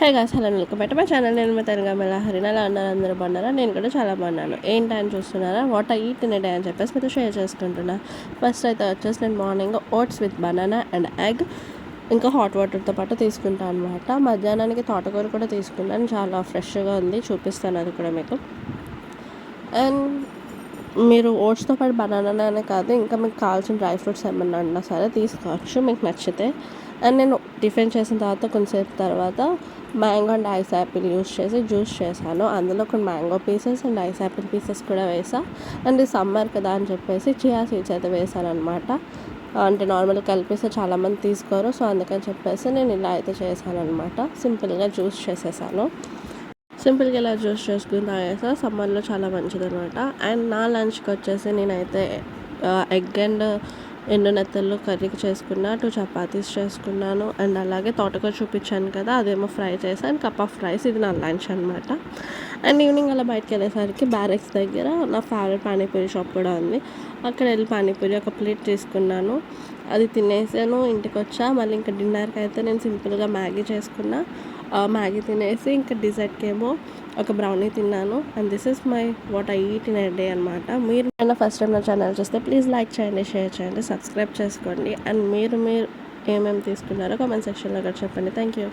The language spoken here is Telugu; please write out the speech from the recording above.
High guys, hello welcome back to my channel. నేను మీ తెలుగు మెలాహరిని. ఎలా ఉన్నారు? అందరూ బాగున్నారా? నేను కూడా చాలా బాగున్నాను. ఏంటి అని చూస్తున్నారా? What I eat in a day అని చెప్పేసి మీతో షేర్ చేసుకుంటున్నా. ఫస్ట్ అయితే వచ్చేసి నేను morning oats with banana and egg ఇంకా హాట్ వాటర్తో పాటు తీసుకుంటాను అనమాట. మధ్యాహ్నానికి తోటకూర కూడా తీసుకున్నాను, చాలా ఫ్రెష్గా ఉంది, చూపిస్తాను అది కూడా మీకు. అండ్ మీరు ఓట్స్తో పాటు బనానానే కాదు, ఇంకా మీకు కావాల్సిన డ్రై ఫ్రూట్స్ ఏమన్నా ఉన్నా సరే తీసుకోవచ్చు మీకు నచ్చితే. అండ్ నేను టిఫిన్ చేసిన తర్వాత కొంచెంసేపు తర్వాత mango and ice Apple use చేసి జ్యూస్ చేశాను. అందులో కొన్ని mango pieces and ice Apple pieces కూడా వేసా. అండ్ ఈ సమ్మర్ కదా అని చెప్పేసి చియా సీడ్స్ అయితే వేసాను అనమాట. అంటే నార్మల్గా కలిపేస్తే చాలామంది తీసుకోరు, సో అందుకని చెప్పేసి నేను ఇలా అయితే చేశాను అనమాట. సింపుల్గా జ్యూస్ చేసేసాను. సింపుల్గా ఇలా జ్యూస్ చేసుకుని తాగేసా. సమ్మర్లో చాలా మంచిది అనమాట. అండ్ నా లంచ్కి వచ్చేసి నేనైతే ఎగ్ అండ్ ఎండు నెత్తళ్ళు కర్రీకి చేసుకున్నా, 2 చపాతీస్ చేసుకున్నాను. అండ్ అలాగే తోటకూర చూపించాను కదా, అదేమో ఫ్రై చేశాను, కప్ ఆఫ్ రైస్. ఇది నా లంచ్ అనమాట. అండ్ ఈవినింగ్ అలా బయటకు వెళ్ళేసరికి బ్యారెక్స్ దగ్గర నా ఫేవరెట్ పానీపూరి షాప్ కూడా ఉంది. అక్కడ వెళ్ళి పానీపూరి ఒక ప్లేట్ తీసుకున్నాను, అది తినేసాను. ఇంటికి వచ్చా. మళ్ళీ ఇంకా డిన్నర్కి అయితే నేను సింపుల్గా మ్యాగీ చేసుకున్నా. మ్యాగీ తినేసి ఇంకా డిజర్ట్కి ఏమో ఒక బ్రౌనీ తిన్నాను. And this is my what I eat in a day అనమాట. మీరు ఫస్ట్ టైం నా ఛానల్ చూస్తే ప్లీజ్ లైక్ చేయండి, షేర్ చేయండి, సబ్స్క్రైబ్ చేసుకోండి. అండ్ మీరు ఏమేమి తీసుకున్నారో కామెంట్ సెక్షన్లో కూడా చెప్పండి. Thank you.